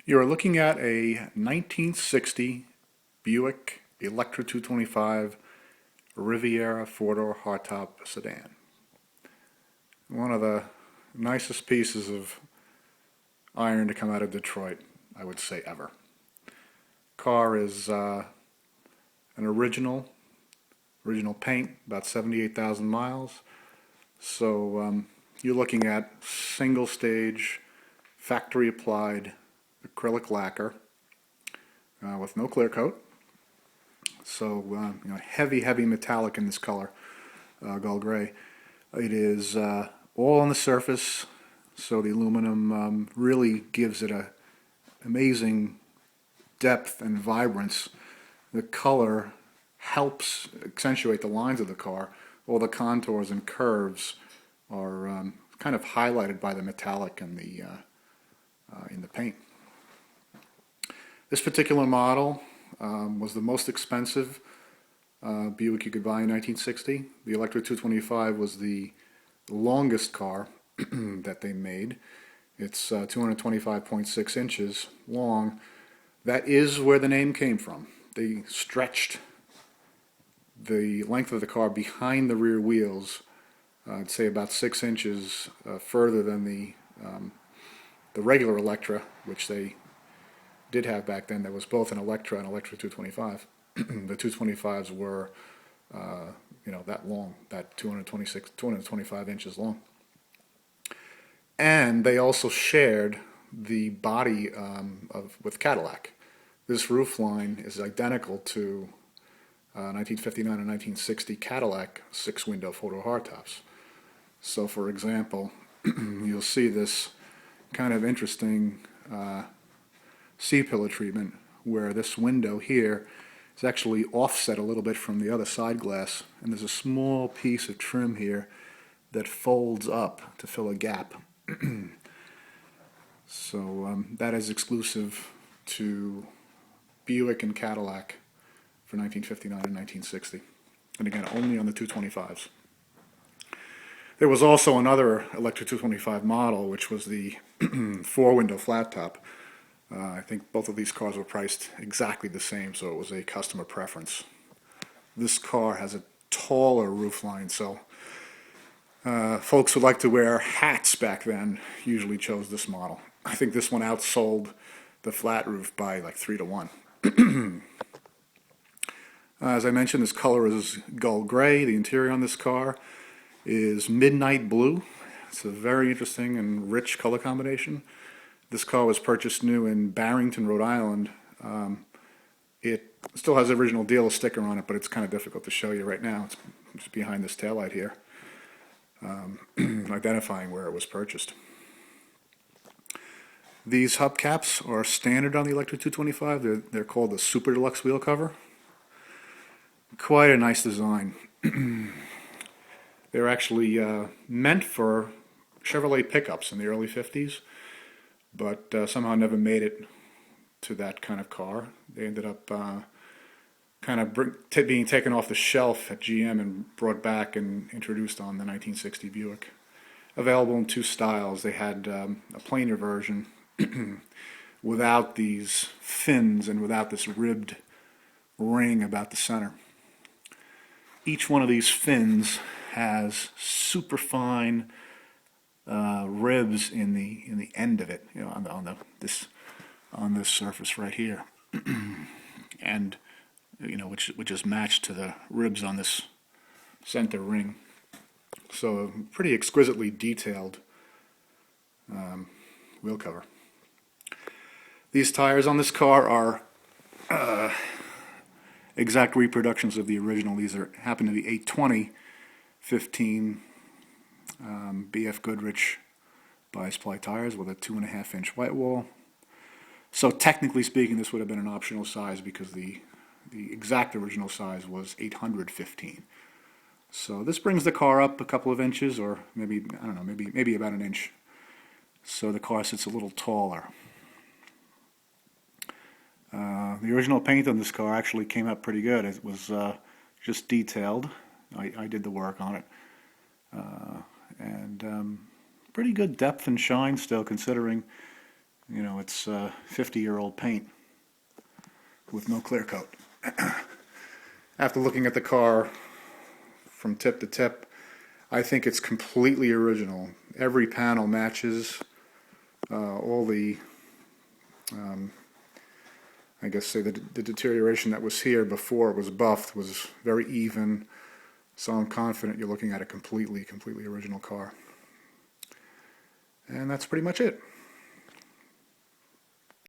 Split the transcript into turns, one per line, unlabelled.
You're looking at a 1960 Buick Electra 225 Riviera four-door hardtop sedan. One of the nicest pieces of iron to come out of Detroit, I would say, ever. Car is an original paint, about 78,000 miles. So you're looking at single stage, factory applied acrylic lacquer with no clear coat. So heavy metallic in this color, gold gray. It is all on the surface, so the aluminum really gives it a amazing depth and vibrance. The color helps accentuate the lines of the car. All the contours and curves are kind of highlighted by the metallic in the paint. This particular model was the most expensive Buick you could buy in 1960. The Electra 225 was the longest car that they made. It's 225.6 inches long. That is where the name came from. They stretched the length of the car behind the rear wheels, I'd say about 6 inches further than the regular Electra, which they did have back then. That was both an Electra and Electra 225. The 225s were, that long, that 225 inches long. And they also shared the body with Cadillac. This roofline is identical to 1959 and 1960 Cadillac six-window photo hardtops. So, for example, you'll see this kind of interesting C-pillar treatment where this window here is actually offset a little bit from the other side glass, and there's a small piece of trim here that folds up to fill a gap. So that is exclusive to Buick and Cadillac for 1959 and 1960, and again only on the 225s. There was also another Electra 225 model, which was the four-window flat top. I think both of these cars were priced exactly the same, so it was a customer preference. This car has a taller roofline, so folks who like to wear hats back then usually chose this model. I think this one outsold the flat roof by like 3 to 1. As I mentioned, this color is gold gray. The interior on this car is midnight blue. It's a very interesting and rich color combination. This car was purchased new in Barrington, Rhode Island. It still has the original dealer sticker on it, but it's kind of difficult to show you right now. It's behind this taillight here, identifying where it was purchased. These hubcaps are standard on the Electra 225. They're called the Super Deluxe wheel cover. Quite a nice design. They're actually meant for Chevrolet pickups in the early 50s, but somehow never made it to that kind of car. They ended up being taken off the shelf at GM and brought back and introduced on the 1960 Buick. Available in two styles. They had a plainer version without these fins and without this ribbed ring about the center. Each one of these fins has super fine ribs in the end of it, on this surface right here, and which is matched to the ribs on this center ring. So a pretty exquisitely detailed wheel cover. These tires on this car are exact reproductions of the original. These happen to be 820 15 BF Goodrich bi-ply tires with a 2.5-inch white wall. So technically speaking, this would have been an optional size because the exact original size was 815. So this brings the car up a couple of inches, or maybe, I don't know, maybe about an inch. So the car sits a little taller. The original paint on this car actually came out pretty good. It was just detailed. I did the work on it. And pretty good depth and shine still, considering You know, it's 50-year-old paint with no clear coat. After looking at the car from tip to tip, I think it's completely original. Every panel matches. All the, I guess, say the deterioration that was here before it was buffed was very even. So I'm confident you're looking at a completely original car. And that's pretty much it.